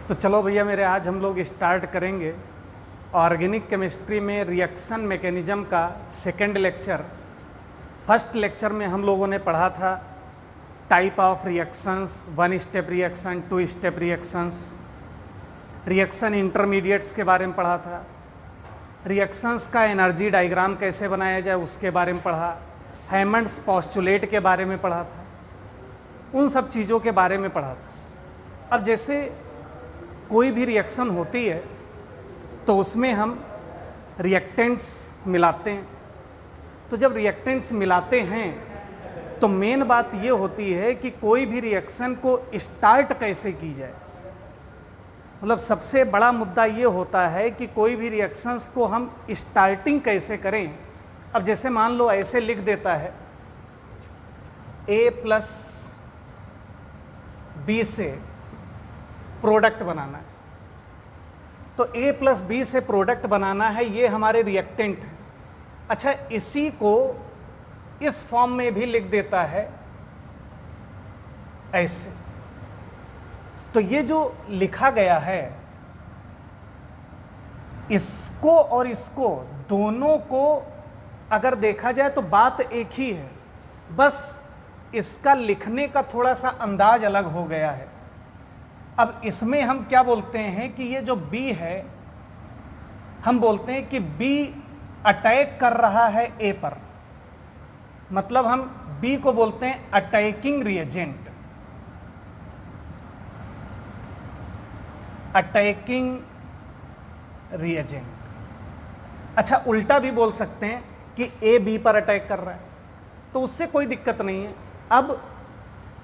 तो चलो भैया मेरे, आज हम लोग स्टार्ट करेंगे ऑर्गेनिक केमिस्ट्री में रिएक्शन मैकेनिज्म का सेकंड लेक्चर। फर्स्ट लेक्चर में हम लोगों ने पढ़ा था type of reactions, one step reaction, two step reactions, reaction intermediates के बारे में पढ़ा था, रिएक्शंस का एनर्जी डायग्राम कैसे बनाया जाए उसके बारे में पढ़ा, हैमंड्स पोस्टुलेट के बारे में पढ़ा था, उन सब चीज़ों के बारे में पढ़ा था। अब जैसे कोई भी रिएक्शन होती है तो उसमें हम रिएक्टेंट्स मिलाते हैं। तो जब रिएक्टेंट्स मिलाते हैं तो मेन बात ये होती है कि कोई भी रिएक्शन को स्टार्ट कैसे की जाए। मतलब सबसे बड़ा मुद्दा ये होता है कि कोई भी रिएक्शंस को हम स्टार्टिंग कैसे करें। अब जैसे मान लो ऐसे लिख देता है A प्लस B से प्रोडक्ट बनाना है, तो A प्लस B से प्रोडक्ट बनाना है, ये हमारे रिएक्टेंट है। अच्छा, इसी को इस फॉर्म में भी लिख देता है ऐसे। तो ये जो लिखा गया है, इसको और इसको दोनों को अगर देखा जाए तो बात एक ही है, बस इसका लिखने का थोड़ा सा अंदाज अलग हो गया है। अब इसमें हम क्या बोलते हैं कि ये जो B है, हम बोलते हैं कि B अटैक कर रहा है A पर, मतलब हम B को बोलते हैं अटैकिंग रिएजेंट। Attacking reagent. अच्छा, उल्टा भी बोल सकते हैं कि A B पर अटैक कर रहा है, तो उससे कोई दिक्कत नहीं है। अब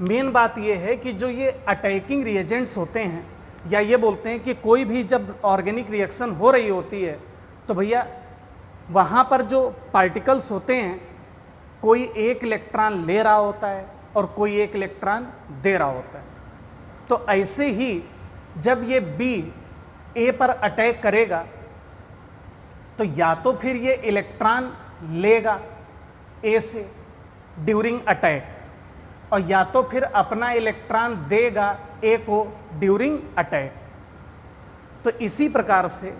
मेन बात यह है कि जो ये अटैकिंग रिएजेंट्स होते हैं, या ये बोलते हैं कि कोई भी जब ऑर्गेनिक रिएक्शन हो रही होती है तो भैया वहाँ पर जो पार्टिकल्स होते हैं, कोई एक इलेक्ट्रॉन ले रहा होता है और कोई एक इलेक्ट्रॉन दे रहा होता है। तो ऐसे ही जब ये B A पर अटैक करेगा तो या तो फिर ये इलेक्ट्रॉन लेगा A से ड्यूरिंग अटैक, और या तो फिर अपना इलेक्ट्रॉन देगा A को ड्यूरिंग अटैक। तो इसी प्रकार से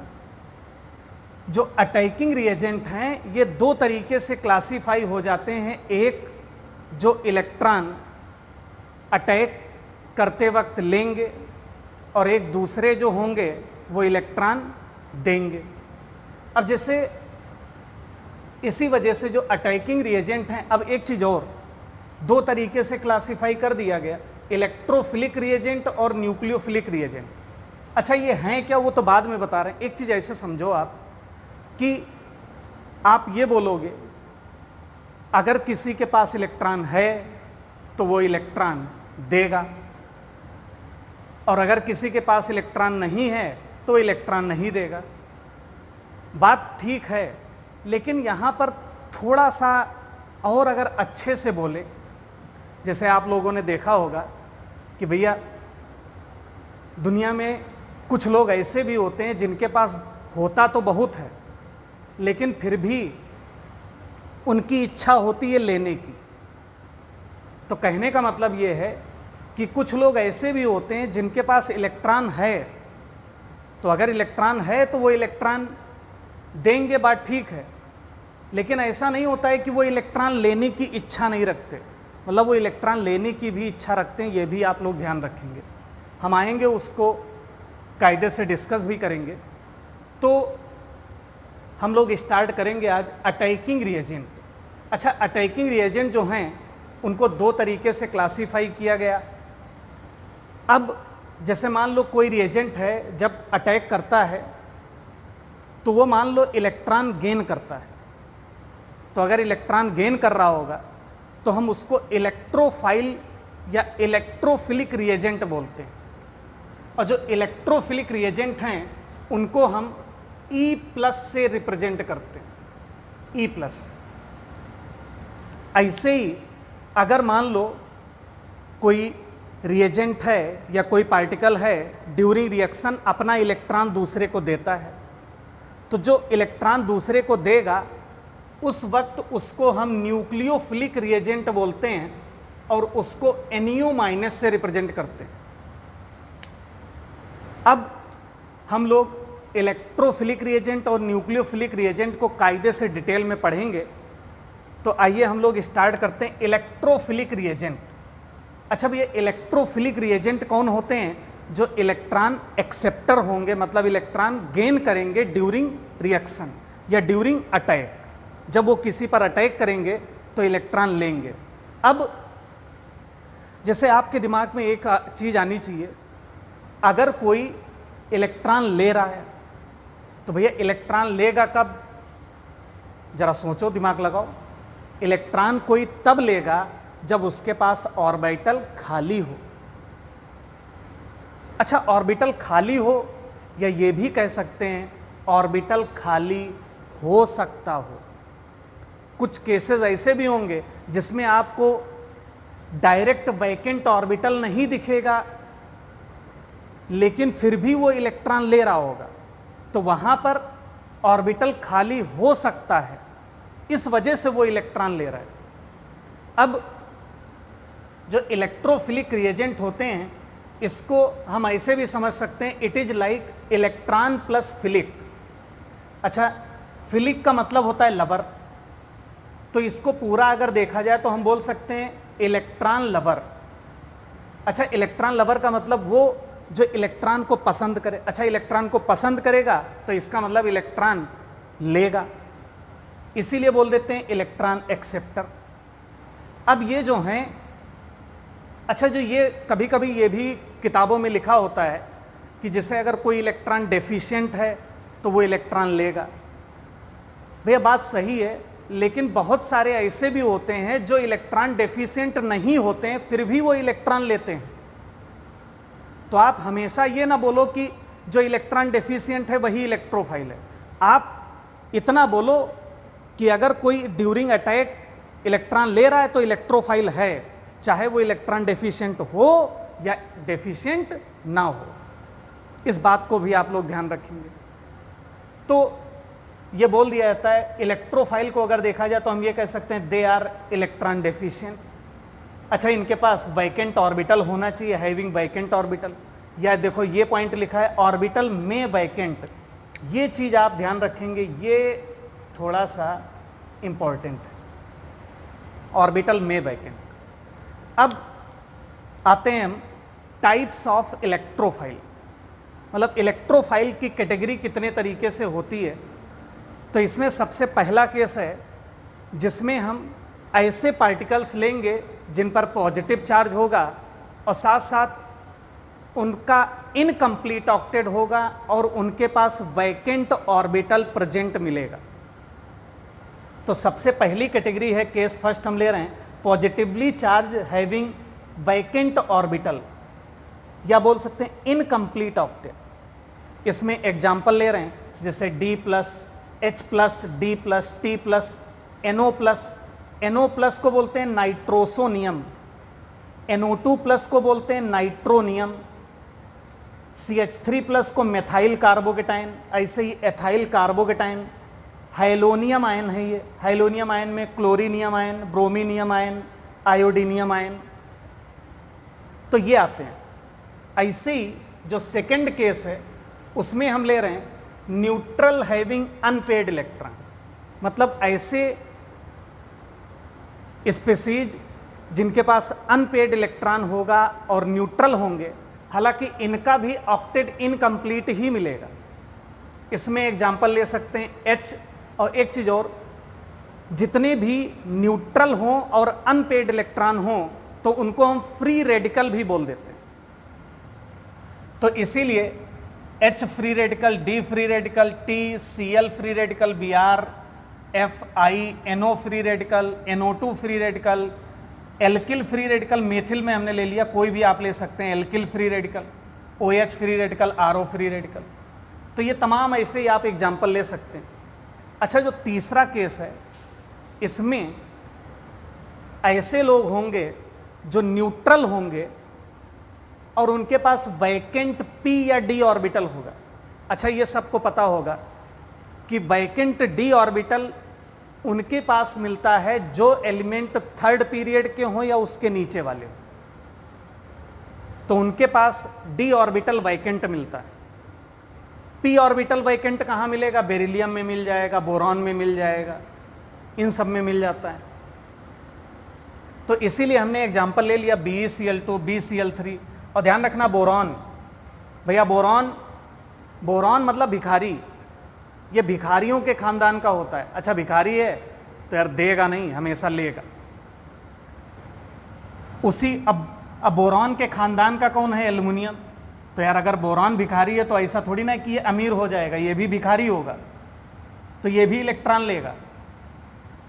जो अटैकिंग रिएजेंट हैं, ये दो तरीके से क्लासीफाई हो जाते हैं। एक जो इलेक्ट्रॉन अटैक करते वक्त लेंगे, और एक दूसरे जो होंगे वो इलेक्ट्रॉन देंगे। अब जैसे इसी वजह से जो अटैकिंग रिएजेंट हैं, अब एक चीज़ और, दो तरीके से क्लासीफाई कर दिया गया, इलेक्ट्रोफिलिक रिएजेंट और न्यूक्लियोफिलिक रिएजेंट। अच्छा, ये हैं क्या वो तो बाद में बता रहे हैं। एक चीज़ ऐसे समझो आप कि आप ये बोलोगे अगर किसी के पास इलेक्ट्रॉन है तो वो इलेक्ट्रॉन देगा, और अगर किसी के पास इलेक्ट्रॉन नहीं है तो इलेक्ट्रॉन नहीं देगा। बात ठीक है, लेकिन यहाँ पर थोड़ा सा और अगर अच्छे से बोले, जैसे आप लोगों ने देखा होगा कि भैया दुनिया में कुछ लोग ऐसे भी होते हैं जिनके पास होता तो बहुत है, लेकिन फिर भी उनकी इच्छा होती है लेने की। तो कहने का मतलब ये है कि कुछ लोग ऐसे भी होते हैं जिनके पास इलेक्ट्रॉन है, तो अगर इलेक्ट्रॉन है तो वो इलेक्ट्रॉन देंगे, बात ठीक है, लेकिन ऐसा नहीं होता है कि वो इलेक्ट्रॉन लेने की इच्छा नहीं रखते। मतलब वो इलेक्ट्रॉन लेने की भी इच्छा रखते हैं, ये भी आप लोग ध्यान रखेंगे। हम आएंगे उसको कायदे से डिस्कस भी करेंगे। तो हम लोग स्टार्ट करेंगे आज अटैकिंग रिएजेंट। अच्छा, अटैकिंग रिएजेंट जो हैं उनको दो तरीके से क्लासीफाई किया गया। अब जैसे मान लो कोई रिएजेंट है, जब अटैक करता है तो वो मान लो इलेक्ट्रॉन गेन करता है। तो अगर इलेक्ट्रॉन गेन कर रहा होगा तो हम उसको इलेक्ट्रोफाइल या इलेक्ट्रोफिलिक रिएजेंट बोलते हैं। और जो इलेक्ट्रोफिलिक रिएजेंट हैं उनको हम E प्लस से रिप्रेजेंट करते हैं, E प्लस। ऐसे ही अगर मान लो कोई रिएजेंट है या कोई पार्टिकल है, ड्यूरिंग रिएक्शन अपना इलेक्ट्रॉन दूसरे को देता है, तो जो इलेक्ट्रॉन दूसरे को देगा उस वक्त उसको हम न्यूक्लियोफिलिक रिएजेंट बोलते हैं, और उसको NO- से रिप्रेजेंट करते हैं। अब हम लोग इलेक्ट्रोफिलिक रिएजेंट और न्यूक्लियोफिलिक रिएजेंट को कायदे से डिटेल में पढ़ेंगे। तो आइए हम लोग स्टार्ट करते हैं इलेक्ट्रोफिलिक रिएजेंट। अच्छा भैया, इलेक्ट्रोफिलिक रिएजेंट कौन होते हैं? जो इलेक्ट्रॉन एक्सेप्टर होंगे, मतलब इलेक्ट्रॉन गेन करेंगे ड्यूरिंग रिएक्शन या ड्यूरिंग अटैक। जब वो किसी पर अटैक करेंगे तो इलेक्ट्रॉन लेंगे। अब जैसे आपके दिमाग में एक चीज़ आनी चाहिए, अगर कोई इलेक्ट्रॉन ले रहा है तो भैया इलेक्ट्रॉन लेगा कब? जरा सोचो, दिमाग लगाओ। इलेक्ट्रॉन कोई तब लेगा जब उसके पास ऑर्बिटल खाली हो। अच्छा, ऑर्बिटल खाली हो, या ये भी कह सकते हैं ऑर्बिटल खाली हो सकता हो। कुछ केसेस ऐसे भी होंगे जिसमें आपको डायरेक्ट वैकेंट ऑर्बिटल नहीं दिखेगा, लेकिन फिर भी वो इलेक्ट्रॉन ले रहा होगा, तो वहां पर ऑर्बिटल खाली हो सकता है, इस वजह से वो इलेक्ट्रॉन ले रहा है। अब जो इलेक्ट्रोफिलिक रिएजेंट होते हैं, इसको हम ऐसे भी समझ सकते हैं, it is like electron plus philic. अच्छा, फिलिक का मतलब होता है लवर, तो इसको पूरा अगर देखा जाए तो हम बोल सकते हैं इलेक्ट्रॉन लवर। अच्छा, इलेक्ट्रॉन लवर का मतलब वो जो इलेक्ट्रॉन को पसंद करे। अच्छा, इलेक्ट्रॉन को पसंद करेगा तो इसका मतलब इलेक्ट्रॉन लेगा, इसीलिए बोल देते हैं इलेक्ट्रॉन एक्सेप्टर। अब ये जो हैं, अच्छा, जो ये कभी कभी ये भी किताबों में लिखा होता है कि जैसे अगर कोई इलेक्ट्रॉन डेफिशिएंट है तो वो इलेक्ट्रॉन लेगा। भैया बात सही है, लेकिन बहुत सारे ऐसे भी होते हैं जो इलेक्ट्रॉन डेफिशिएंट नहीं होते हैं, फिर भी वो इलेक्ट्रॉन लेते हैं। तो आप हमेशा ये ना बोलो कि जो इलेक्ट्रॉन डेफिशिएंट है वही इलेक्ट्रोफाइल है। आप इतना बोलो कि अगर कोई ड्यूरिंग अटैक इलेक्ट्रॉन ले रहा है तो इलेक्ट्रोफाइल है, चाहे वो इलेक्ट्रॉन डेफिशिएंट हो या डेफिशिएंट ना हो। इस बात को भी आप लोग ध्यान रखेंगे। तो ये बोल दिया जाता है, इलेक्ट्रोफाइल को अगर देखा जाए तो हम ये कह सकते हैं दे आर इलेक्ट्रॉन डेफिशिएंट। अच्छा, इनके पास वैकेंट ऑर्बिटल होना चाहिए, हैविंग वैकेंट ऑर्बिटल। या देखो ये पॉइंट लिखा है ऑर्बिटल में वैकेंट, ये चीज़ आप ध्यान रखेंगे, ये थोड़ा सा इंपॉर्टेंट है, ऑर्बिटल में वैकेंट। अब आते हैं हम टाइप्स ऑफ इलेक्ट्रोफाइल, मतलब इलेक्ट्रोफाइल की कैटेगरी कितने तरीके से होती है। तो इसमें सबसे पहला केस है जिसमें हम ऐसे पार्टिकल्स लेंगे जिन पर पॉजिटिव चार्ज होगा और साथ साथ उनका इनकम्प्लीट ऑक्टेट होगा और उनके पास वैकेंट ऑर्बिटल प्रेजेंट मिलेगा। तो सबसे पहली कैटेगरी है, केस फर्स्ट हम ले रहे हैं, positively charge having vacant orbital, या बोल सकते हैं इनकम्प्लीट ऑक्टेट। इसमें एग्जाम्पल ले रहे हैं, जैसे D plus, H plus, D plus, T plus, NO plus. NO plus को बोलते हैं नाइट्रोसोनियम, NO2 प्लस को बोलते हैं नाइट्रोनियम, CH3 प्लस को मेथाइल कार्बोकेटाइन, ऐसे ही एथाइल कार्बोकेटाइन। हाइलोनियम आयन है ये, हाइलोनियम आयन में क्लोरीनियम आयन, ब्रोमीनियम आयन, आयोडीनियम आयन, तो ये आते हैं। ऐसे ही जो सेकंड केस है उसमें हम ले रहे हैं न्यूट्रल हैविंग अनपेड इलेक्ट्रॉन, मतलब ऐसे स्पीसीज जिनके पास अनपेड इलेक्ट्रॉन होगा और न्यूट्रल होंगे, हालांकि इनका भी ऑक्टेट इनकम्प्लीट ही मिलेगा। इसमें एग्जाम्पल ले सकते हैं H, और एक चीज़ और, जितने भी न्यूट्रल हों और अनपेड इलेक्ट्रॉन हों तो उनको हम फ्री रेडिकल भी बोल देते हैं। तो इसीलिए H free radical, D free radical, T Cl free radical, Br Fi NO free radical, NO2 free radical, alkyl free radical, methyl में हमने ले लिया, कोई भी आप ले सकते हैं, alkyl free radical, OH free radical, RO free radical. तो ये तमाम ऐसे ही आप एग्जाम्पल ले सकते हैं। अच्छा, जो तीसरा केस है, इसमें ऐसे लोग होंगे जो न्यूट्रल होंगे और उनके पास वैकेंट P या D ऑर्बिटल होगा। अच्छा, ये सबको पता होगा कि वैकेंट D ऑर्बिटल उनके पास मिलता है जो एलिमेंट थर्ड पीरियड के हों या उसके नीचे वाले हों। तो उनके पास d ऑर्बिटल वैकेंट मिलता है। p ऑर्बिटल वैकेंट कहाँ मिलेगा? बेरिलियम में मिल जाएगा, बोरॉन में मिल जाएगा, इन सब में मिल जाता है। तो इसीलिए हमने एग्जाम्पल ले लिया BeCl2, BCl3। और ध्यान रखना बोरॉन, भैया बोरॉन मतलब भिखारी, ये भिखारियों के खानदान का होता है। अच्छा भिखारी है तो यार देगा नहीं, हमेशा लेगा। उसी अब बोरॉन के खानदान का कौन है? एल्युमिनियम। तो यार अगर बोरॉन भिखारी है तो ऐसा थोड़ी ना कि ये अमीर हो जाएगा, ये भी भिखारी होगा, तो ये भी इलेक्ट्रॉन लेगा।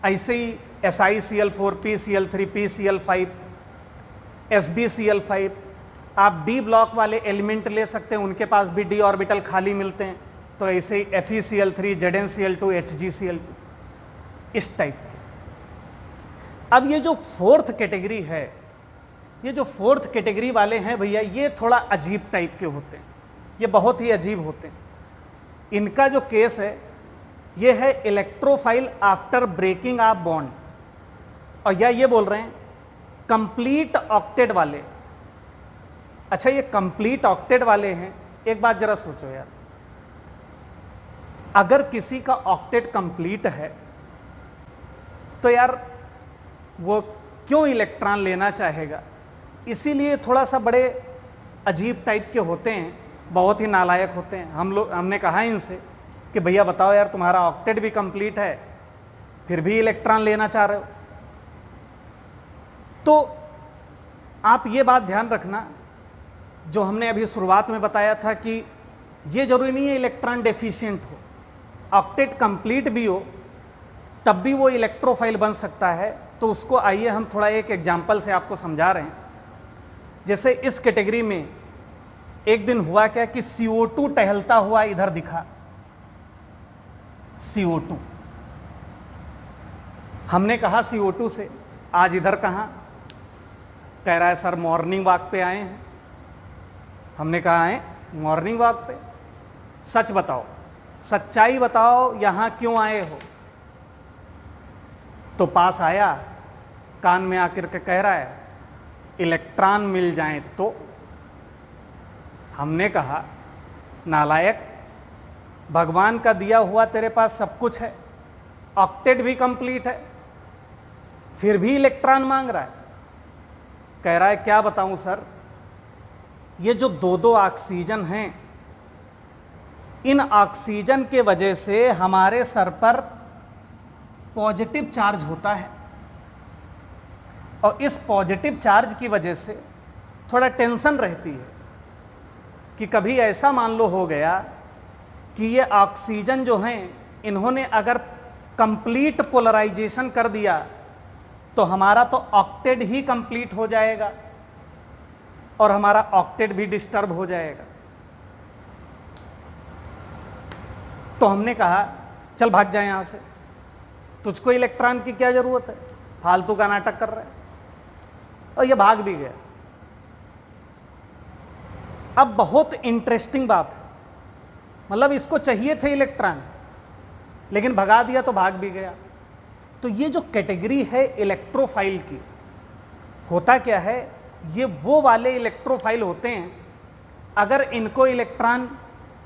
ऐसे ही SiCl4, PCl3, PCl5, SbCl5, आप d ब्लॉक वाले एलिमेंट ले सकते हैं, उनके पास भी d ऑर्बिटल खाली मिलते हैं। तो ऐसे ही FeCl3, ZnCl2, HgCl2, इस टाइप के। अब ये जो फोर्थ कैटेगरी है, ये जो फोर्थ कैटेगरी वाले हैं भैया, ये थोड़ा अजीब टाइप के होते हैं, ये बहुत ही अजीब होते हैं। इनका जो केस है ये है electrophile after breaking of bond, और या ये बोल रहे हैं कंप्लीट ऑक्टेट वाले। अच्छा ये कंप्लीट ऑक्टेट वाले हैं, एक बात जरा सोचो यार, अगर किसी का ऑक्टेट कंप्लीट है तो यार वो क्यों इलेक्ट्रॉन लेना चाहेगा? इसीलिए थोड़ा सा बड़े अजीब टाइप के होते हैं, बहुत ही नालायक होते हैं। हमने कहा इनसे कि भैया बताओ यार, तुम्हारा ऑक्टेट भी कंप्लीट है फिर भी इलेक्ट्रॉन लेना चाह रहे हो। तो आप ये बात ध्यान रखना, जो हमने अभी शुरुआत में बताया था कि ये जरूरी नहीं है इलेक्ट्रॉन डेफिशिएंट हो, ऑक्टेट कंप्लीट भी हो तब भी वो इलेक्ट्रोफाइल बन सकता है। तो उसको आइए हम थोड़ा एक एग्जाम्पल से आपको समझा रहे हैं। जैसे इस कैटेगरी में एक दिन हुआ क्या कि CO2 टहलता हुआ इधर दिखा। CO2, हमने कहा CO2 से आज इधर कहाँ? कह रहा है सर मॉर्निंग वॉक पे आए हैं। हमने कहा आए मॉर्निंग वॉक पे, सच बताओ, सच्चाई बताओ, यहाँ क्यों आए हो? तो पास आया, कान में आकर के कह रहा है इलेक्ट्रॉन मिल जाएं तो। हमने कहा नालायक, भगवान का दिया हुआ तेरे पास सब कुछ है, ऑक्टेट भी कंप्लीट है, फिर भी इलेक्ट्रॉन मांग रहा है। कह रहा है क्या बताऊं सर, ये जो दो दो ऑक्सीजन हैं, इन ऑक्सीजन के वजह से हमारे सर पर पॉजिटिव चार्ज होता है, और इस पॉजिटिव चार्ज की वजह से थोड़ा टेंशन रहती है कि कभी ऐसा मान लो हो गया कि ये ऑक्सीजन जो हैं इन्होंने अगर कंप्लीट पोलराइजेशन कर दिया तो हमारा तो ऑक्टेट ही कंप्लीट हो जाएगा और हमारा ऑक्टेट भी डिस्टर्ब हो जाएगा। तो हमने कहा चल भाग जाए यहाँ से, तुझको इलेक्ट्रॉन की क्या ज़रूरत है, फालतू का नाटक कर रहा है। और ये भाग भी गया। अब बहुत इंटरेस्टिंग बात है, मतलब इसको चाहिए थे इलेक्ट्रॉन लेकिन भगा दिया तो भाग भी गया। तो ये जो कैटेगरी है इलेक्ट्रोफाइल की, होता क्या है, ये वो वाले इलेक्ट्रोफाइल होते हैं अगर इनको इलेक्ट्रॉन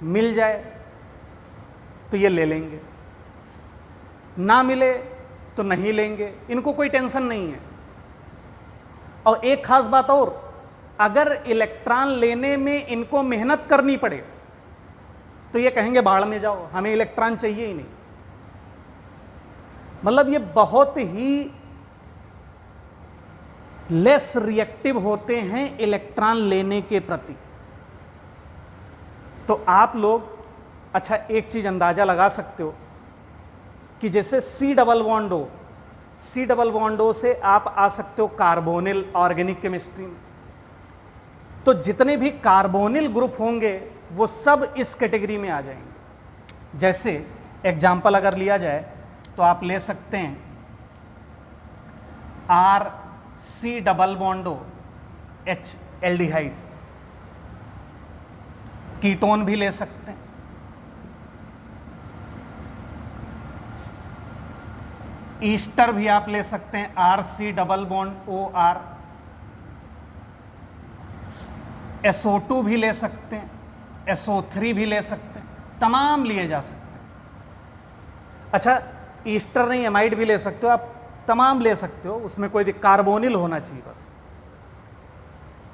मिल जाए तो ये ले लेंगे, ना मिले तो नहीं लेंगे, इनको कोई टेंशन नहीं है। और एक खास बात और, अगर इलेक्ट्रॉन लेने में इनको मेहनत करनी पड़े तो ये कहेंगे भाड़ में जाओ, हमें इलेक्ट्रॉन चाहिए ही नहीं। मतलब ये बहुत ही लेस रिएक्टिव होते हैं इलेक्ट्रॉन लेने के प्रति। तो आप लोग अच्छा एक चीज अंदाजा लगा सकते हो कि जैसे C डबल बॉन्ड हो, C डबल बॉन्ड हो से आप आ सकते हो कार्बोनिल ऑर्गेनिक केमिस्ट्री में। तो जितने भी कार्बोनिल ग्रुप होंगे वो सब इस कैटेगरी में आ जाएंगे। जैसे एग्जाम्पल अगर लिया जाए तो आप ले सकते हैं RC डबल बॉन्ड हो H एल्डिहाइड, कीटोन भी ले सकते हैं। ईस्टर भी आप ले सकते हैं RC double bond OR, SO2 भी ले सकते हैं, SO3 भी ले सकते हैं, तमाम लिए जा सकते हैं। अच्छा, ईस्टर नहीं, एमाइड भी ले सकते हो आप, तमाम ले सकते हो, उसमें कोई कार्बोनिल होना चाहिए बस।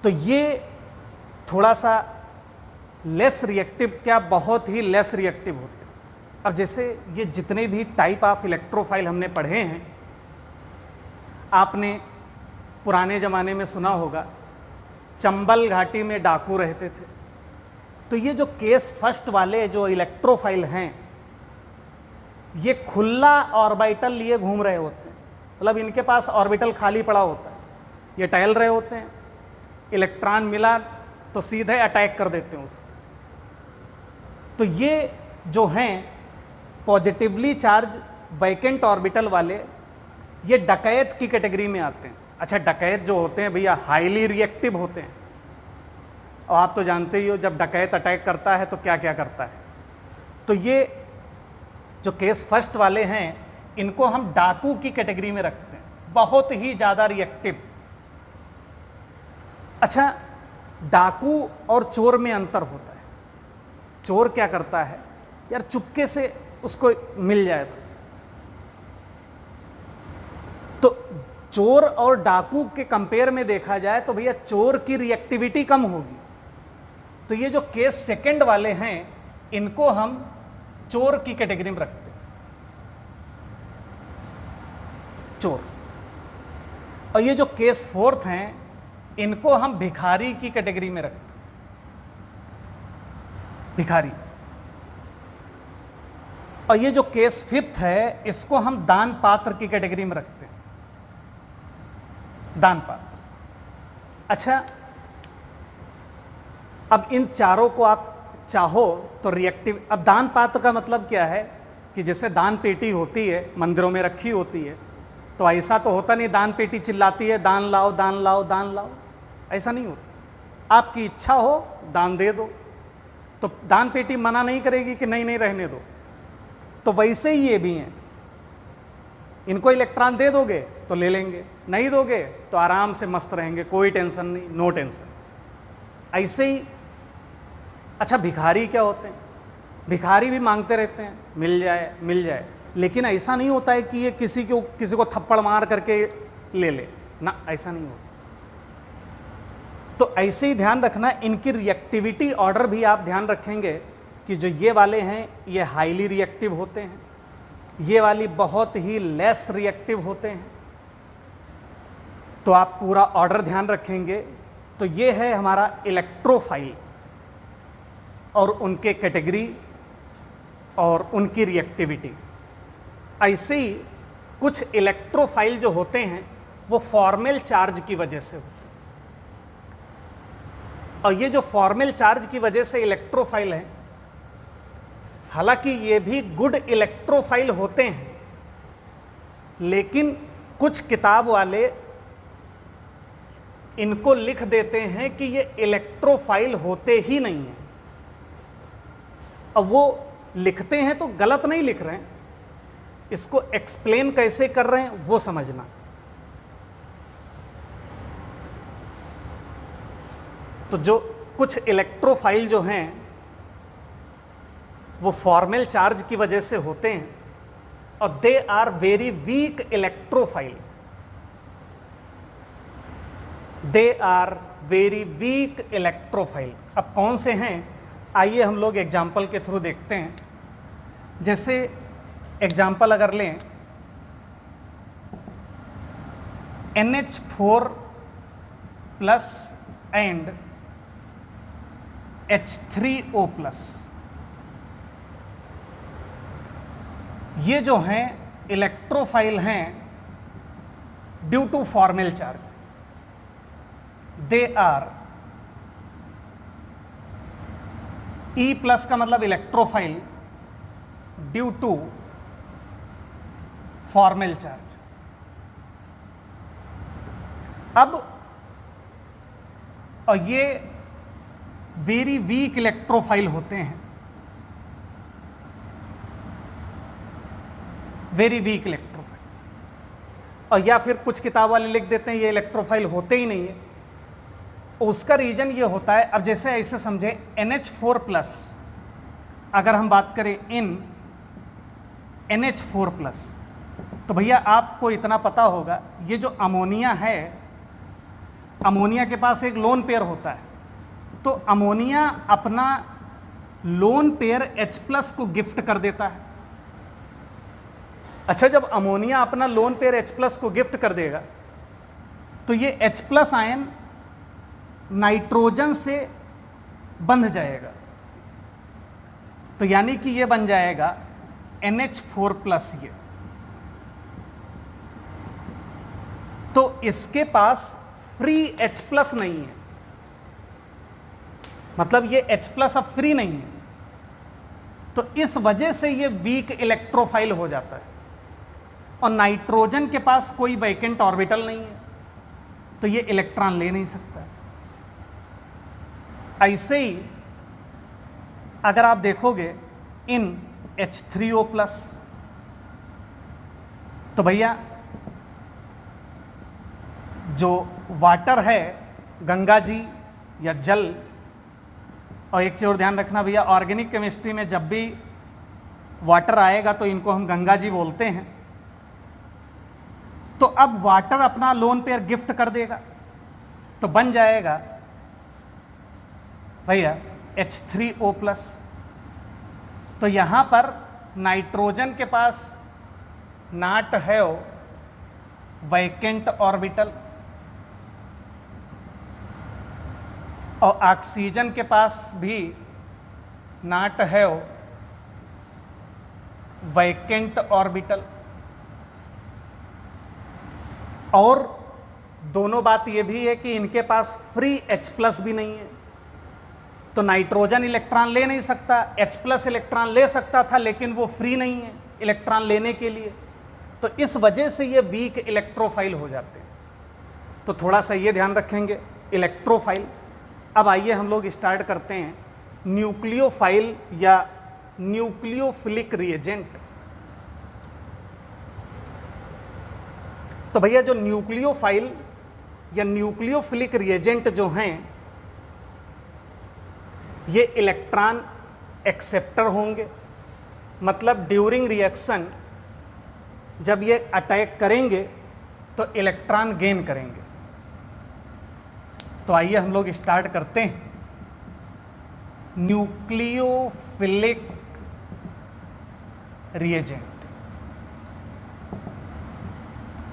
तो ये थोड़ा सा लेस रिएक्टिव, क्या बहुत ही लेस रिएक्टिव होते हैं। अब जैसे ये जितने भी टाइप ऑफ इलेक्ट्रोफाइल हमने पढ़े हैं, आपने पुराने ज़माने में सुना होगा चंबल घाटी में डाकू रहते थे। तो ये जो केस फर्स्ट वाले जो इलेक्ट्रोफाइल हैं, ये खुला ऑर्बिटल लिए घूम रहे होते हैं, मतलब इनके पास ऑर्बिटल खाली पड़ा होता है, ये टहल रहे होते हैं, इलेक्ट्रॉन मिला तो सीधे अटैक कर देते हैं उसको। तो ये जो हैं पॉजिटिवली चार्ज वैकेंट ऑर्बिटल वाले, ये डकैत की कैटेगरी में आते हैं। अच्छा, डकैत जो होते हैं भैया हाईली रिएक्टिव होते हैं, और आप तो जानते ही हो जब डकैत अटैक करता है तो क्या क्या करता है। तो ये जो केस फर्स्ट वाले हैं, इनको हम डाकू की कैटेगरी में रखते हैं, बहुत ही ज़्यादा रिएक्टिव। अच्छा, डाकू और चोर में अंतर होता है। चोर क्या करता है यार, चुपके से उसको मिल जाए बस। तो चोर और डाकू के कंपेयर में देखा जाए तो भैया चोर की रिएक्टिविटी कम होगी। तो ये जो केस सेकंड वाले हैं, इनको हम चोर की कैटेगरी में रखते हैं, चोर। और ये जो केस फोर्थ हैं, इनको हम भिखारी की कैटेगरी में रखते हैं, भिखारी। और ये जो केस फिफ्थ है, इसको हम दान पात्र की कैटेगरी में रखते हैं, दान पात्र। अच्छा, अब इन चारों को आप चाहो तो रिएक्टिव, अब दान पात्र का मतलब क्या है कि जैसे दान पेटी होती है, मंदिरों में रखी होती है, तो ऐसा तो होता नहीं दान पेटी चिल्लाती है दान लाओ दान लाओ दान लाओ, ऐसा नहीं होता। आपकी इच्छा हो दान दे दो, तो दान पेटी मना नहीं करेगी कि नहीं नहीं रहने दो। तो वैसे ही ये भी हैं, इनको इलेक्ट्रॉन दे दोगे तो ले लेंगे, नहीं दोगे तो आराम से मस्त रहेंगे, कोई टेंशन नहीं, नो टेंशन, ऐसे ही। अच्छा, भिखारी क्या होते हैं? भिखारी भी मांगते रहते हैं मिल जाए मिल जाए, लेकिन ऐसा नहीं होता है कि ये किसी को थप्पड़ मार करके ले ले ना, ऐसा नहीं होता। तो ऐसे ही ध्यान रखना, इनकी रिएक्टिविटी ऑर्डर भी आप ध्यान रखेंगे कि जो ये वाले हैं ये हाईली रिएक्टिव होते हैं, ये वाली बहुत ही लेस रिएक्टिव होते हैं। तो आप पूरा ऑर्डर ध्यान रखेंगे। तो ये है हमारा इलेक्ट्रोफाइल और उनके कैटेगरी और उनकी रिएक्टिविटी। ऐसे ही कुछ इलेक्ट्रोफाइल जो होते हैं वो फॉर्मल चार्ज की वजह से होते हैं, और ये जो फॉर्मल चार्ज की वजह से इलेक्ट्रोफाइल हैं, हालांकि ये भी गुड इलेक्ट्रोफाइल होते हैं, लेकिन कुछ किताब वाले इनको लिख देते हैं कि ये इलेक्ट्रोफाइल होते ही नहीं हैं। अब वो लिखते हैं तो गलत नहीं लिख रहे हैं, इसको एक्सप्लेन कैसे कर रहे हैं वो समझना। तो जो कुछ इलेक्ट्रोफाइल जो हैं वो फॉर्मल चार्ज की वजह से होते हैं, और they are very weak electrophile, they are very weak electrophile. अब कौन से हैं, आइए हम लोग एग्जाम्पल के थ्रू देखते हैं। जैसे एग्जाम्पल अगर लें, NH4 plus and H3O plus, ये जो हैं इलेक्ट्रोफाइल हैं due to formal charge, they are E plus का मतलब electrophile due to formal charge. अब और ये वेरी वीक इलेक्ट्रोफाइल होते हैं, वेरी वीक इलेक्ट्रोफाइल। और या फिर कुछ किताब वाले लिख देते हैं ये इलेक्ट्रोफाइल होते ही नहीं है, उसका रीजन ये होता है, अब जैसे ऐसे समझे NH4+, अगर हम बात करें इन NH4+, तो भैया आपको इतना पता होगा, ये जो अमोनिया है, अमोनिया के पास एक लोन पेयर होता है, तो अमोनिया अपना लोन पेयर H+ को गिफ्ट कर देता है। अच्छा, जब अमोनिया अपना लोन पेयर H+ को गिफ्ट कर देगा तो ये H+ आयन नाइट्रोजन से बंध जाएगा, तो यानी कि ये बन जाएगा NH4+। ये तो इसके पास फ्री H+ नहीं है, मतलब ये H+ अब फ्री नहीं है, तो इस वजह से ये वीक इलेक्ट्रोफाइल हो जाता है। और नाइट्रोजन के पास कोई वैकेंट ऑर्बिटल नहीं है, तो ये इलेक्ट्रॉन ले नहीं सकता। ऐसे ही अगर आप देखोगे इन H3O+, तो भैया जो वाटर है, गंगा जी या जल, और एक चीज और ध्यान रखना भैया, ऑर्गेनिक केमिस्ट्री में जब भी वाटर आएगा तो इनको हम गंगा जी बोलते हैं। तो अब वाटर अपना लोन पेयर गिफ्ट कर देगा, तो बन जाएगा भैया H3O+। तो यहां पर नाइट्रोजन के पास नॉट है वैकेंट ऑर्बिटल, और ऑक्सीजन के पास भी नॉट है वैकेंट ऑर्बिटल। और दोनों बात ये भी है कि इनके पास फ्री H+ भी नहीं है, तो नाइट्रोजन इलेक्ट्रॉन ले नहीं सकता, H+ इलेक्ट्रॉन ले सकता था लेकिन वो फ्री नहीं है इलेक्ट्रॉन लेने के लिए, तो इस वजह से ये वीक इलेक्ट्रोफाइल हो जाते हैं। तो थोड़ा सा ये ध्यान रखेंगे इलेक्ट्रोफाइल। अब आइए हम लोग स्टार्ट करते हैं न्यूक्लियोफाइल या न्यूक्लियोफिलिक रिएजेंट। तो भैया जो न्यूक्लियोफाइल या न्यूक्लियोफिलिक रिएजेंट जो हैं, ये इलेक्ट्रॉन एक्सेप्टर होंगे, मतलब ड्यूरिंग रिएक्शन जब ये अटैक करेंगे तो इलेक्ट्रॉन गेन करेंगे। तो आइए हम लोग स्टार्ट करते हैं न्यूक्लियोफिलिक रिएजेंट।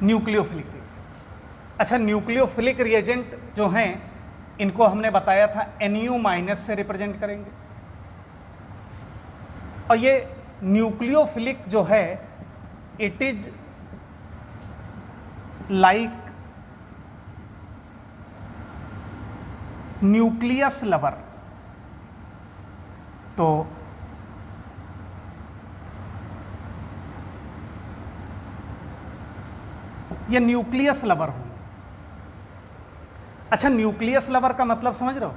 न्यूक्लियोफिलिक रिएजेंट, अच्छा न्यूक्लियोफिलिक रिएजेंट जो हैं इनको हमने बताया था Nu- से रिप्रेजेंट करेंगे। और ये न्यूक्लियोफिलिक जो है, it is like nucleus lover. तो ये न्यूक्लियस लवर होंगे। अच्छा, न्यूक्लियस लवर का मतलब समझ रहे हो?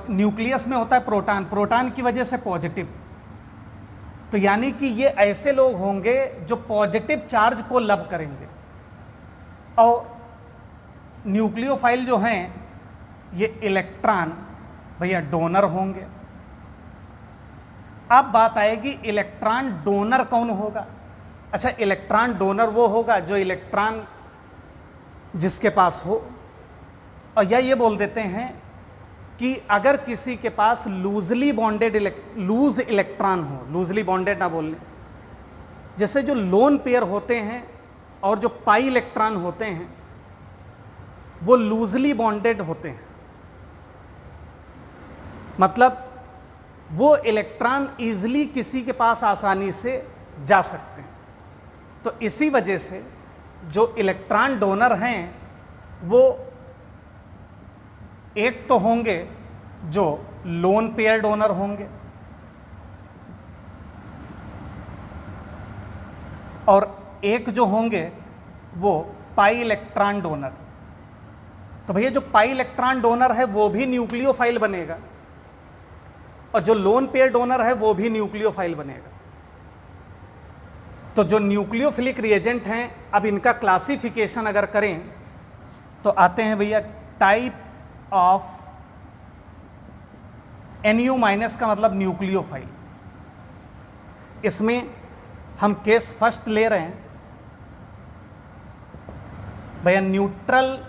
न्यूक्लियस में होता है प्रोटॉन, प्रोटॉन की वजह से पॉजिटिव, तो यानी कि ये ऐसे लोग होंगे जो पॉजिटिव चार्ज को लव करेंगे। और न्यूक्लियोफाइल जो हैं ये इलेक्ट्रॉन भैया डोनर होंगे। अब बात आएगी इलेक्ट्रॉन डोनर कौन होगा। अच्छा, इलेक्ट्रॉन डोनर वो होगा जो इलेक्ट्रॉन जिसके पास हो, और या ये बोल देते हैं कि अगर किसी के पास लूजली बॉन्डेड लूज इलेक्ट्रॉन हो, लूजली बॉन्डेड ना बोलने, जैसे जो लोन पेयर होते हैं और जो पाई इलेक्ट्रॉन होते हैं वो लूजली बॉन्डेड होते हैं, मतलब वो इलेक्ट्रॉन ईजिली किसी के पास आसानी से जा सकते हैं। तो इसी वजह से जो इलेक्ट्रॉन डोनर हैं वो एक तो होंगे जो लोन पेयर डोनर होंगे, और एक जो होंगे वो पाई इलेक्ट्रॉन डोनर। तो भैया जो पाई इलेक्ट्रॉन डोनर है वो भी न्यूक्लियोफाइल बनेगा, और जो लोन पेयर डोनर है वो भी न्यूक्लियोफाइल बनेगा। तो जो न्यूक्लियोफिलिक रिएजेंट हैं, अब इनका क्लासिफिकेशन अगर करें तो आते हैं भैया टाइप ऑफ NU माइनस का मतलब न्यूक्लियोफाइल। इसमें हम केस फर्स्ट ले रहे हैं भैया, neutral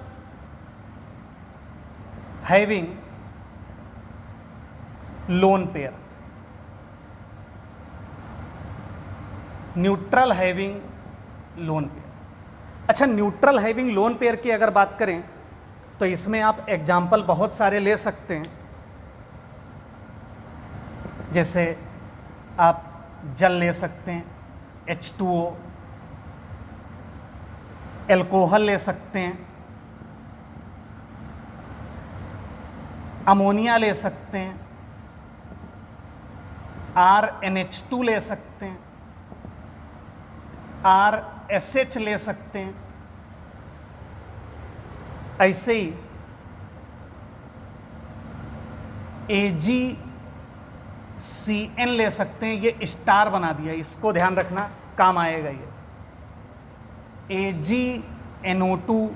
having lone pair, neutral having lone pair. अच्छा, न्यूट्रल हैविंग लोन पेयर की अगर बात करें तो इसमें आप एग्जाम्पल बहुत सारे ले सकते हैं। जैसे आप जल ले सकते हैं, H2O, एल्कोहल ले सकते हैं, अमोनिया ले सकते हैं, RNH2 ले सकते हैं, RSH ले सकते हैं। ऐसे ही AgCN ले सकते हैं। ये स्टार बना दिया, इसको ध्यान रखना, काम आएगा ये। AgNO2,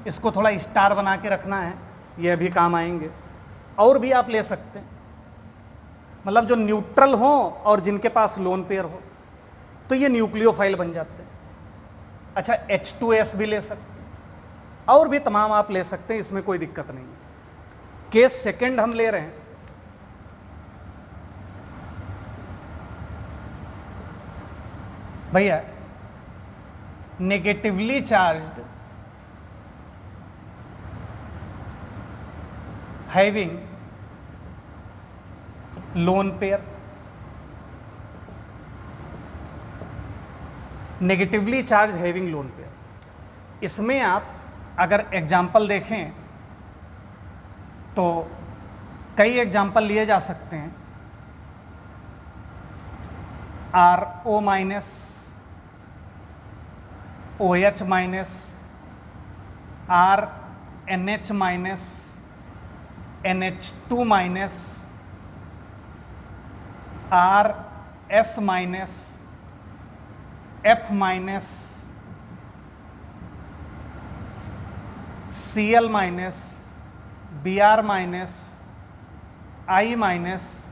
इसको थोड़ा स्टार बना के रखना है, ये भी काम आएंगे। और भी आप ले सकते हैं, मतलब जो न्यूट्रल हो और जिनके पास लोन पेयर हो, तो ये न्यूक्लियोफाइल बन जाते हैं। अच्छा, H2S भी ले सकते हैं, और भी तमाम आप ले सकते हैं, इसमें कोई दिक्कत नहीं है। केस सेकंड हम ले रहे हैं, भैया negatively charged having lone pair, negatively charge having lone pair. इसमें आप अगर एग्जाम्पल देखें तो कई एग्जाम्पल लिए जा सकते हैं। RO minus, OH minus, RNH minus, NH2 minus, RS minus, F minus, Cl minus, Br minus, I minus,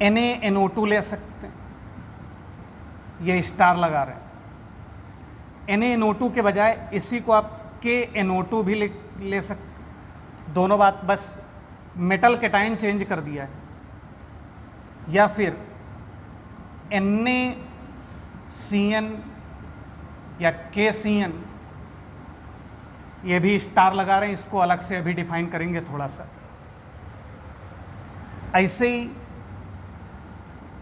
NaNO2 ले सकते हैं, ये स्टार लगा रहे हैं। NaNO2 के बजाय इसी को आप KNO2 भी ले सकते, दोनों बात, बस मेटल कैटायन चेंज कर दिया है। या फिर NaCN या KCN, ये भी स्टार लगा रहे हैं, इसको अलग से अभी डिफाइन करेंगे थोड़ा सा। ऐसे ही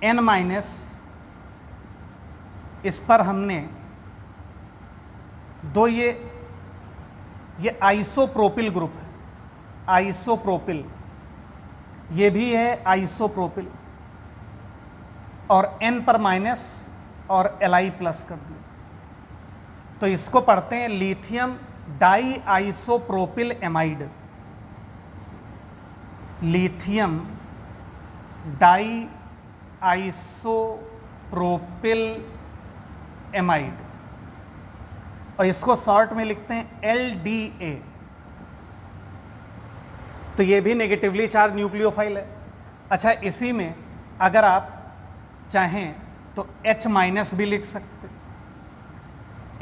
N माइनस, इस पर हमने दो, ये आइसोप्रोपिल ग्रुप है, आइसोप्रोपिल, ये भी है आइसोप्रोपिल, और N पर माइनस और Li प्लस कर दिया, तो इसको पढ़ते हैं lithium diisopropylamide, lithium diisopropylamide, और इसको शॉर्ट में लिखते हैं LDA। तो ये भी नेगेटिवली चार्ज न्यूक्लियोफाइल है। अच्छा, इसी में अगर आप चाहें तो H माइनस भी लिख सकते।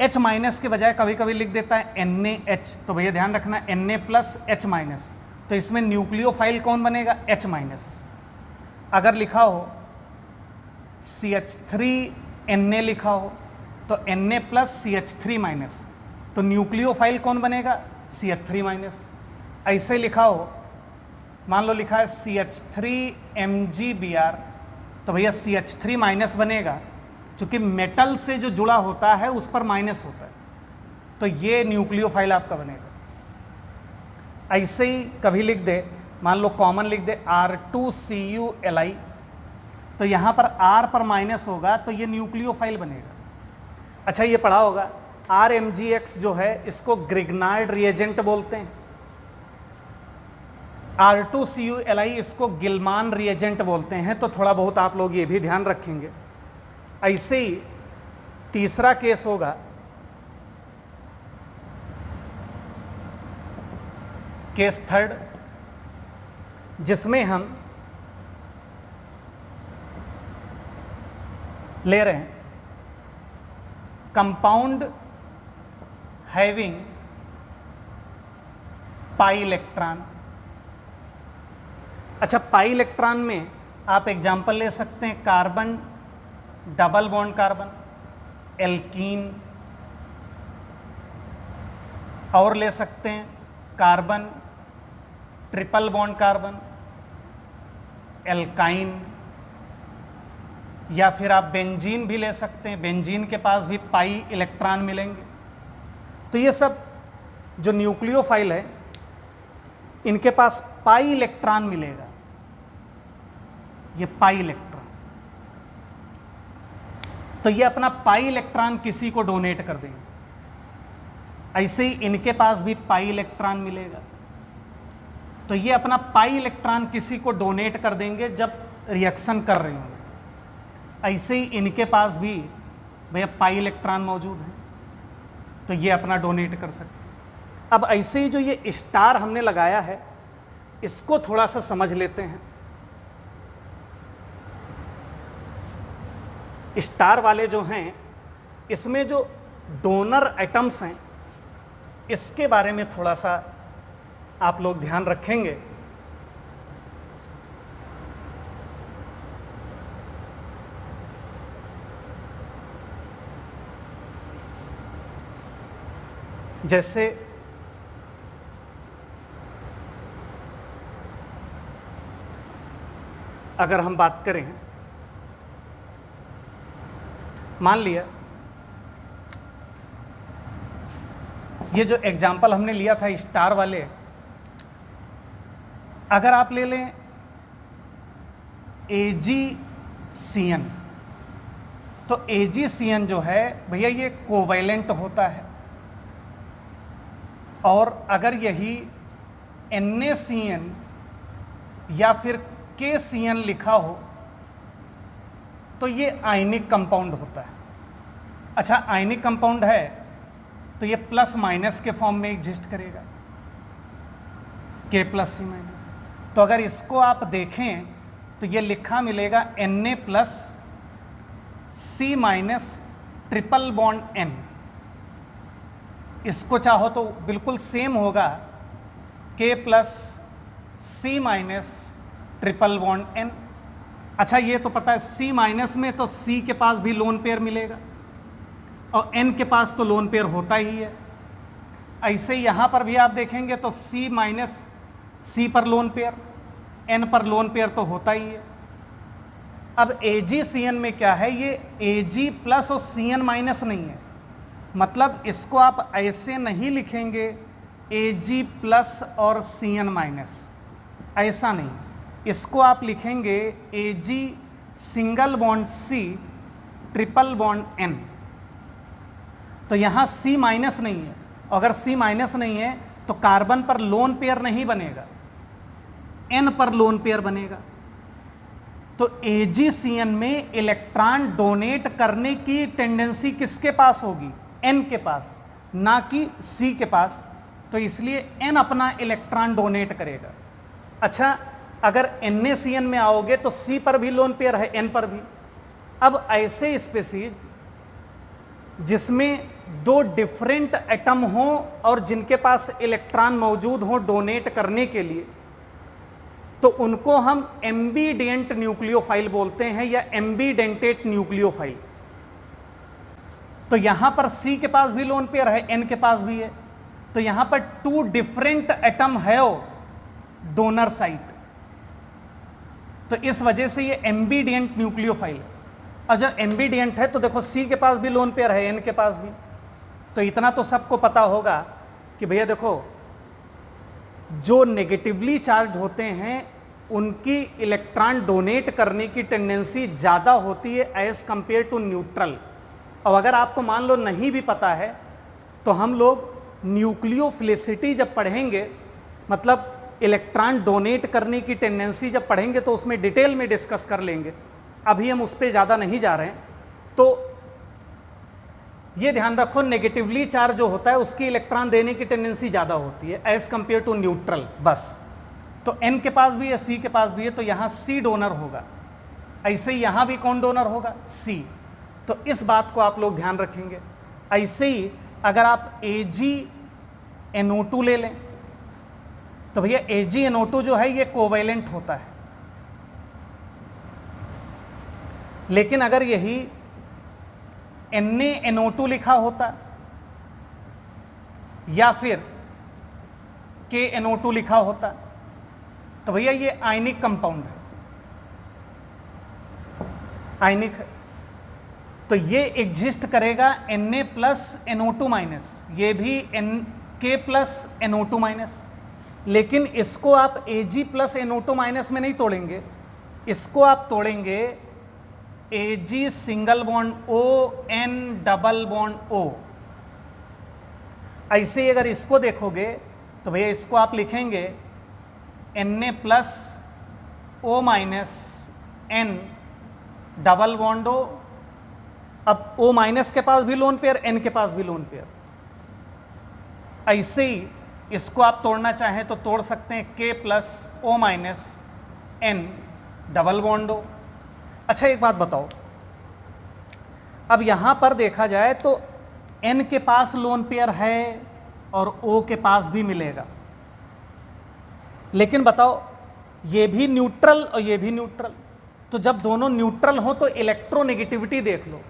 H माइनस के बजाय कभी कभी लिख देता है NaH, तो भैया ध्यान रखना Na प्लस H माइनस, तो इसमें न्यूक्लियोफाइल कौन बनेगा? H minus. अगर लिखा हो CH3Na लिखा हो तो Na प्लस CH3 माइनस, तो न्यूक्लियोफाइल कौन बनेगा? CH3 minus. ऐसे लिखा हो, मान लो लिखा है CH3MgBr, तो भैया CH3 माइनस बनेगा, क्योंकि मेटल से जो जुड़ा होता है उस पर माइनस होता है, तो ये न्यूक्लियोफाइल आपका बनेगा। ऐसे ही कभी लिख दे, मान लो कॉमन लिख दे R2CuLi, तो यहाँ पर R पर माइनस होगा, तो ये न्यूक्लियोफाइल बनेगा। अच्छा, ये पढ़ा होगा RMgX जो है इसको ग्रिग्नार्ड रिएजेंट बोलते हैं, R2CuLi इसको गिलमान रिएजेंट बोलते हैं, तो थोड़ा बहुत आप लोग ये भी ध्यान रखेंगे। ऐसे ही तीसरा केस होगा केस थर्ड, जिसमें हम ले रहे हैं कंपाउंड हैविंग पाई इलेक्ट्रॉन। अच्छा, पाई इलेक्ट्रॉन में आप एग्जाम्पल ले सकते हैं carbon double bond carbon, alkene, और ले सकते हैं carbon triple bond carbon, alkyne, या फिर आप बेंजीन भी ले सकते हैं, बेंजीन के पास भी पाई इलेक्ट्रॉन मिलेंगे। तो ये सब जो न्यूक्लियोफाइल है इनके पास पाई इलेक्ट्रॉन मिलेगा, ये पाई इलेक्ट्रॉन। तो ये अपना पाई इलेक्ट्रॉन किसी को डोनेट कर देंगे। ऐसे ही इनके पास भी पाई इलेक्ट्रॉन मिलेगा, तो ये अपना पाई इलेक्ट्रॉन किसी को डोनेट कर देंगे जब रिएक्शन कर रहे होंगे। ऐसे ही इनके पास भी भैया पाई इलेक्ट्रॉन मौजूद है, तो ये अपना डोनेट कर सकते हैं। अब ऐसे ही जो ये स्टार हमने लगाया है इसको थोड़ा सा समझ लेते हैं। स्टार वाले जो हैं इसमें जो डोनर एटम्स हैं इसके बारे में थोड़ा सा आप लोग ध्यान रखेंगे। जैसे अगर हम बात करें, मान लिया ये जो एग्जाम्पल हमने लिया था स्टार वाले, अगर आप ले लें AgCN, तो AgCN जो है भैया ये कोवैलेंट होता है, और अगर यही NaCN या फिर KCN लिखा हो तो ये आयनिक कंपाउंड होता है। अच्छा, आयनिक कंपाउंड है तो ये प्लस माइनस के फॉर्म में एग्जिस्ट करेगा, K प्लस C माइनस। तो अगर इसको आप देखें तो ये लिखा मिलेगा Na plus C minus triple bond N। इसको चाहो तो बिल्कुल सेम होगा K plus C minus triple bond N। अच्छा, ये तो पता है C माइनस में तो C के पास भी लोन पेयर मिलेगा और N के पास तो लोन पेयर होता ही है। ऐसे यहाँ पर भी आप देखेंगे तो C माइनस C पर लोन पेयर, N पर लोन पेयर तो होता ही है। अब AgCN में क्या है, ये Ag प्लस और Cn माइनस नहीं है, मतलब इसको आप ऐसे नहीं लिखेंगे Ag प्लस और Cn माइनस, ऐसा नहीं। इसको आप लिखेंगे Ag single bond C triple bond N। तो यहाँ C माइनस नहीं है, अगर C माइनस नहीं है तो कार्बन पर लोन पेयर नहीं बनेगा, N पर लोन पेयर बनेगा। तो AgCN में इलेक्ट्रॉन डोनेट करने की टेंडेंसी किसके पास होगी, N के पास, ना कि C के पास। तो इसलिए N अपना इलेक्ट्रॉन डोनेट करेगा। अच्छा, अगर NaCN में आओगे तो C पर भी लोन पेयर है, N पर भी। अब ऐसे स्पीसीज जिसमें दो डिफरेंट एटम हों और जिनके पास इलेक्ट्रॉन मौजूद हो डोनेट करने के लिए, तो उनको हम एम्बीडेंट न्यूक्लियोफाइल बोलते हैं या एम्बीडेंटेट न्यूक्लियोफाइल। तो यहां पर C के पास भी लोन पेयर है, N के पास भी है, तो यहां पर टू डिफरेंट एटम है डोनर साइट, तो इस वजह से ये एम्बीडेंट न्यूक्लियोफाइल है। और जब एम्बीडेंट है तो देखो C के पास भी लोन पेयर है, N के पास भी। तो इतना तो सबको पता होगा कि भैया देखो, जो नेगेटिवली चार्ज होते हैं उनकी इलेक्ट्रॉन डोनेट करने की टेंडेंसी ज़्यादा होती है एज कंपेयर टू न्यूट्रल। और अगर आपको मान लो नहीं भी पता है तो हम लोग न्यूक्लियोफिलिसिटी जब पढ़ेंगे, मतलब इलेक्ट्रॉन डोनेट करने की टेंडेंसी जब पढ़ेंगे तो उसमें डिटेल में डिस्कस कर लेंगे, अभी हम उस पर ज़्यादा नहीं जा रहे हैं। तो ये ध्यान रखो, नेगेटिवली चार्ज जो होता है उसकी इलेक्ट्रॉन देने की टेंडेंसी ज़्यादा होती है एज कंपेयर टू न्यूट्रल, बस। तो N के पास भी है, C के पास भी है, तो यहाँ C डोनर होगा। ऐसे ही यहाँ भी कौन डोनर होगा? C। तो इस बात को आप लोग ध्यान रखेंगे। ऐसे ही अगर आप AgNO2 ले लें तो भैया AgNO2 जो है ये कोवेलेंट होता है, लेकिन अगर यही NaNO2 लिखा होता या फिर KNO2 लिखा होता तो भैया ये आयनिक कंपाउंड है, आयनिक है, तो ये एग्जिस्ट करेगा Na प्लस NO2 माइनस, ये भी K प्लस NO2 माइनस। लेकिन इसको आप Ag प्लस NO2 माइनस में नहीं तोड़ेंगे, इसको आप तोड़ेंगे Ag single bond O N double bond O। ऐसे ही अगर इसको देखोगे तो भैया इसको आप लिखेंगे Na plus O minus N double bond O। अब O माइनस के पास भी लोन पेयर, N के पास भी लोन पेयर। ऐसे ही इसको आप तोड़ना चाहें तो तोड़ सकते हैं K plus O minus N double bond O। अच्छा एक बात बताओ, अब यहां पर देखा जाए तो N के पास लोन पेयर है और O के पास भी मिलेगा, लेकिन बताओ ये भी न्यूट्रल और ये भी न्यूट्रल, तो जब दोनों न्यूट्रल हो तो इलेक्ट्रोनेगेटिविटी देख लो,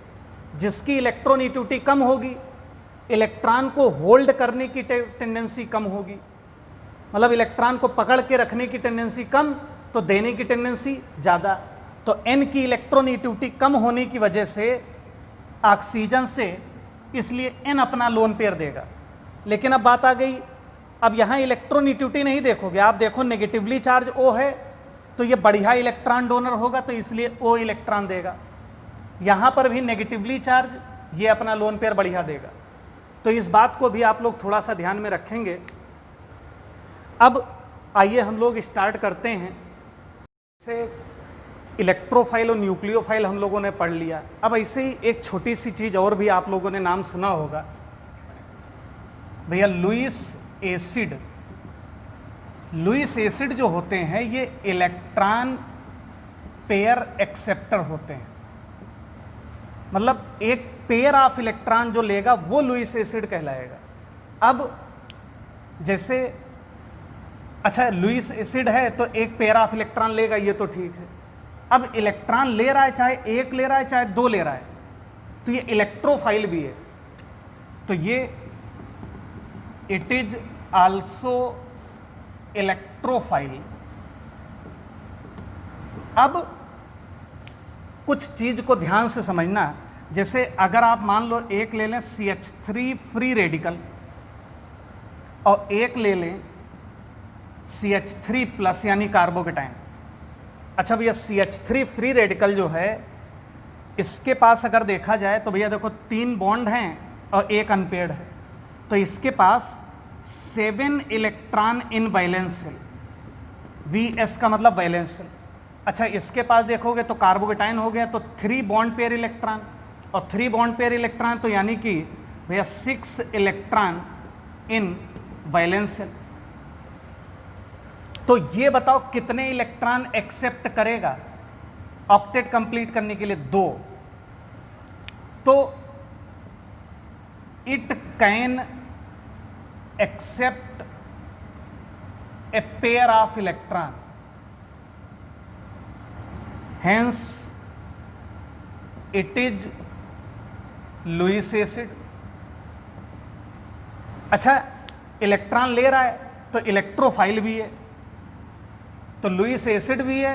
जिसकी इलेक्ट्रोनेगेटिविटी कम होगी इलेक्ट्रॉन को होल्ड करने की टेंडेंसी कम होगी, मतलब इलेक्ट्रॉन को पकड़ के रखने की टेंडेंसी कम तो देने की टेंडेंसी ज़्यादा। तो N की इलेक्ट्रोनेगेटिविटी कम होने की वजह से ऑक्सीजन से, इसलिए N अपना लोन पेयर देगा। लेकिन अब बात आ गई, अब यहाँ इलेक्ट्रोनेगेटिविटी नहीं देखोगे, आप देखो नेगेटिवली चार्ज O है तो ये बढ़िया इलेक्ट्रॉन डोनर होगा तो इसलिए O इलेक्ट्रॉन देगा। यहाँ पर भी नेगेटिवली चार्ज, ये अपना लोन पेयर बढ़िया देगा। तो इस बात को भी आप लोग थोड़ा सा ध्यान में रखेंगे। अब आइए हम लोग स्टार्ट करते हैं। जैसे इलेक्ट्रोफाइल और न्यूक्लियोफाइल हम लोगों ने पढ़ लिया, अब ऐसे ही एक छोटी सी चीज़ और भी आप लोगों ने नाम सुना होगा भैया, लुईस एसिड। लुईस एसिड जो होते हैं ये इलेक्ट्रॉन पेयर एक्सेप्टर होते हैं, मतलब एक पेयर ऑफ इलेक्ट्रॉन जो लेगा वो लुईस एसिड कहलाएगा। अब जैसे अच्छा लुईस एसिड है तो एक पेयर ऑफ इलेक्ट्रॉन लेगा, ये तो ठीक है। अब इलेक्ट्रॉन ले रहा है, चाहे एक ले रहा है चाहे दो ले रहा है, तो ये इलेक्ट्रोफाइल भी है, तो ये इट इज आल्सो इलेक्ट्रोफाइल। अब कुछ चीज को ध्यान से समझना, जैसे अगर आप मान लो एक ले लें CH3 फ्री रेडिकल और एक ले लें CH3 प्लस यानी कार्बोकेटाइन। अच्छा भैया CH3 फ्री रेडिकल जो है इसके पास अगर देखा जाए तो भैया देखो 3 बॉन्ड हैं और एक अनपेयर्ड है, तो इसके पास 7 electron in valence shell, VS का मतलब वैलेंस शेल। अच्छा इसके पास देखोगे तो कार्बोकेटाइन हो गया तो 3 बॉन्ड पेयर इलेक्ट्रॉन और 3 बॉन्ड पेयर इलेक्ट्रॉन, तो यानी कि भैया 6 इलेक्ट्रॉन इन वैलेंस शेल। तो ये बताओ कितने इलेक्ट्रॉन एक्सेप्ट करेगा ऑक्टेट कंप्लीट करने के लिए? 2। तो it can accept a pair of electron, hence it is Lewis acid. अच्छा इलेक्ट्रॉन ले रहा है तो इलेक्ट्रोफाइल भी है, तो लुईस एसिड भी है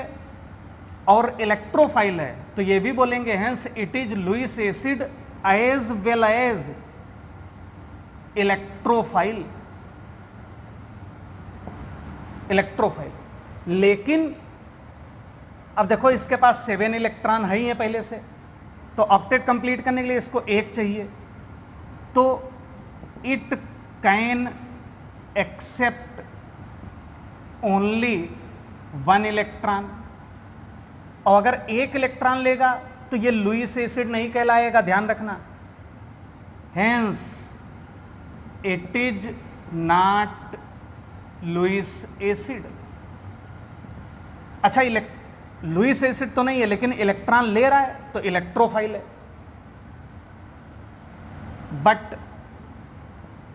और इलेक्ट्रोफाइल है, तो ये भी बोलेंगे hence it is Lewis acid as well as electrophile. Electrophile. लेकिन अब देखो इसके पास 7 इलेक्ट्रॉन है ही है पहले से, तो ऑक्टेट कंप्लीट करने के लिए इसको 1 चाहिए, तो it can accept only 1 electron. और अगर 1 इलेक्ट्रॉन लेगा तो ये लुईस एसिड नहीं कहलाएगा, ध्यान रखना। Hence it is not Lewis acid. अच्छा, लुईस एसिड तो नहीं है लेकिन इलेक्ट्रॉन ले रहा है तो इलेक्ट्रोफाइल है, बट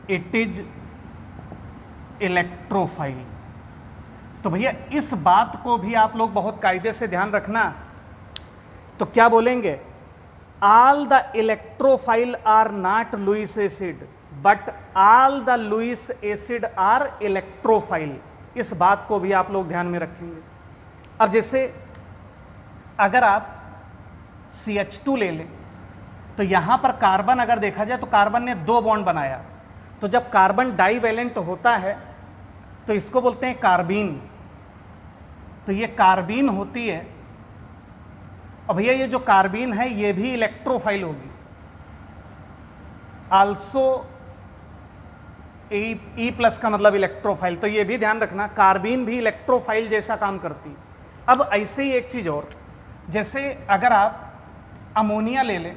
इट इज इलेक्ट्रोफाइल। तो भैया इस बात को भी आप लोग बहुत कायदे से ध्यान रखना। तो क्या बोलेंगे, all the electrophile are not Lewis acid but all the Lewis acid are electrophile. इस बात को भी आप लोग ध्यान में रखेंगे। अब जैसे अगर आप CH2 ले लें तो यहां पर कार्बन अगर देखा जाए तो कार्बन ने 2 बॉन्ड बनाया, तो जब कार्बन डाइवैलेंट होता है तो इसको बोलते हैं कार्बीन। तो ये कार्बीन होती है, और भैया ये जो कार्बीन है ये भी इलेक्ट्रोफाइल होगी। आल्सो E+ का मतलब इलेक्ट्रोफाइल, तो ये भी ध्यान रखना कार्बीन भी इलेक्ट्रोफाइल जैसा काम करती। अब ऐसे ही एक चीज और, जैसे अगर आप अमोनिया ले लें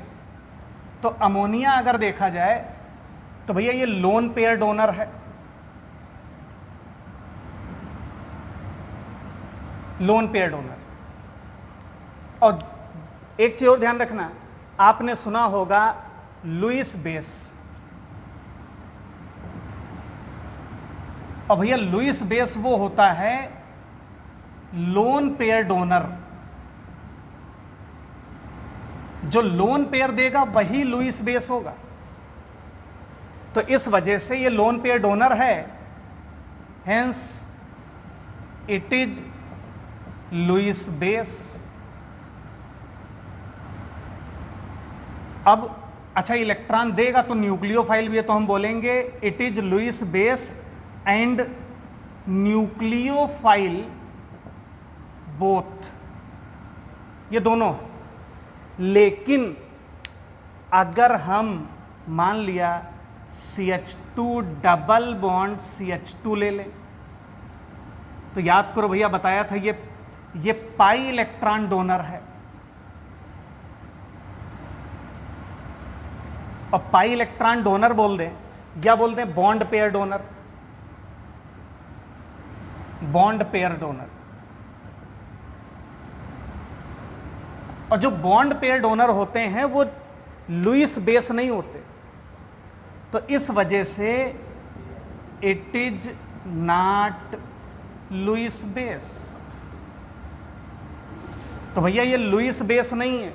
तो अमोनिया अगर देखा जाए तो भैया ये लोन पेयर डोनर है, लोन पेयर डोनर। और एक चीज और ध्यान रखना, आपने सुना होगा लुईस बेस, और भैया लुईस बेस वो होता है लोन पेयर डोनर। जो लोन पेयर देगा वही लुईस बेस होगा। तो इस वजह से ये लोन पेयर डोनर है, hence it is Lewis base. अब अच्छा, इलेक्ट्रॉन देगा तो न्यूक्लियोफाइल भी है, तो हम बोलेंगे it is Lewis base and nucleophile both, ये दोनों। लेकिन अगर हम मान लिया CH2 डबल बॉन्ड CH2 ले लें, तो याद करो भैया बताया था ये पाई इलेक्ट्रॉन डोनर है, और पाई इलेक्ट्रॉन डोनर बोल दें या बोल दें bond pair donor, bond pair donor. और जो बॉन्ड पेयर डोनर होते हैं वो लुईस बेस नहीं होते, तो इस वजह से it is not Lewis base. तो भैया ये लुईस बेस नहीं है,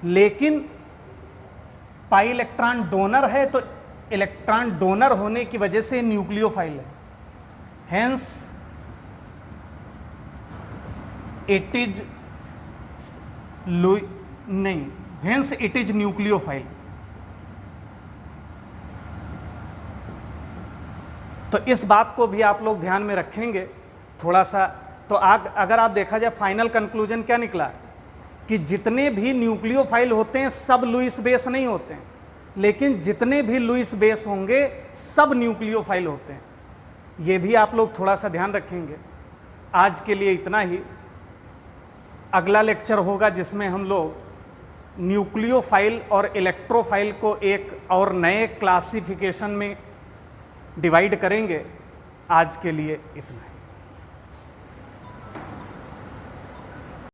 लेकिन पाई इलेक्ट्रॉन डोनर है, तो इलेक्ट्रॉन डोनर होने की वजह से न्यूक्लियोफाइल है, हेंस इट इज नहीं, हेंस इट इज न्यूक्लियोफाइल। तो इस बात को भी आप लोग ध्यान में रखेंगे थोड़ा सा। तो अगर आप देखा जाए फाइनल कंक्लूजन क्या निकला कि जितने भी न्यूक्लियोफाइल होते हैं सब लुईस बेस नहीं होते हैं, लेकिन जितने भी लुईस बेस होंगे सब न्यूक्लियोफाइल होते हैं। ये भी आप लोग थोड़ा सा ध्यान रखेंगे। आज के लिए इतना ही। अगला लेक्चर होगा जिसमें हम लोग न्यूक्लियोफाइल और इलेक्ट्रोफाइल को एक और नए क्लासिफिकेशन में डिवाइड करेंगे। आज के लिए इतना।